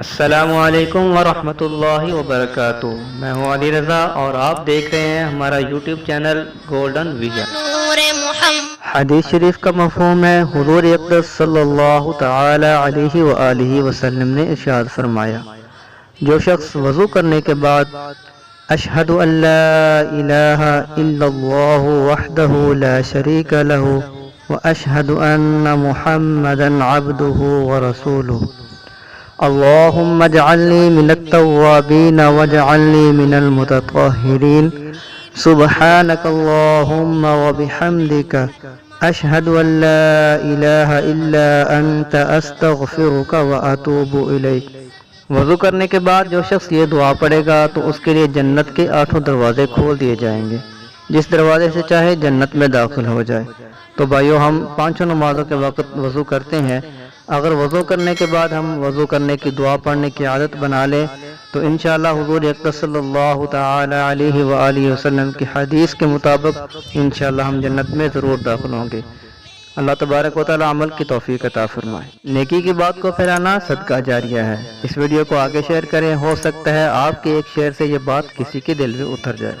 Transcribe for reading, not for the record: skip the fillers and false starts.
السلام علیکم ورحمۃ اللہ وبرکاتہ۔ میں ہوں علی رضا اور آپ دیکھ رہے ہیں ہمارا یوٹیوب چینل گولڈن ویژن۔ حدیث شریف کا مفہوم ہے، حضور اقدس صلی اللہ تعالی علیہ وآلہ وسلم نے ارشاد فرمایا، جو شخص وضو کرنے کے بعد اشہد ان لا الہ الا اللہ وحدہ لا شریک لہ واشہد ان محمدا عبدہ ورسولہ اللهم اجعلني من التوابين واجعلني من المتطهرين سبحانك اللهم وبحمدك أشهد أن لا إله إلا أنت أستغفرك وأتوب إليك۔ وضو کرنے کے بعد جو شخص یہ دعا پڑھے گا تو اس کے لیے جنت کے 8 دروازے کھول دیے جائیں گے، جس دروازے سے چاہے جنت میں داخل ہو جائے۔ تو بھائیو، ہم 5 نمازوں کے وقت وضو کرتے ہیں، اگر وضو کرنے کے بعد ہم وضو کرنے کی دعا پڑھنے کی عادت بنا لیں تو انشاءاللہ حضور اقدس صلی اللہ تعالی علیہ وآلہ وسلم کی حدیث کے مطابق انشاءاللہ ہم جنت میں ضرور داخل ہوں گے۔ اللہ تبارک و تعالی عمل کی توفیق عطا فرمائے۔ نیکی کی بات کو پھیلانا صدقہ جاریہ ہے۔ اس ویڈیو کو آگے شیئر کریں، ہو سکتا ہے آپ کے ایک شیئر سے یہ بات کسی کے دل میں اتر جائے۔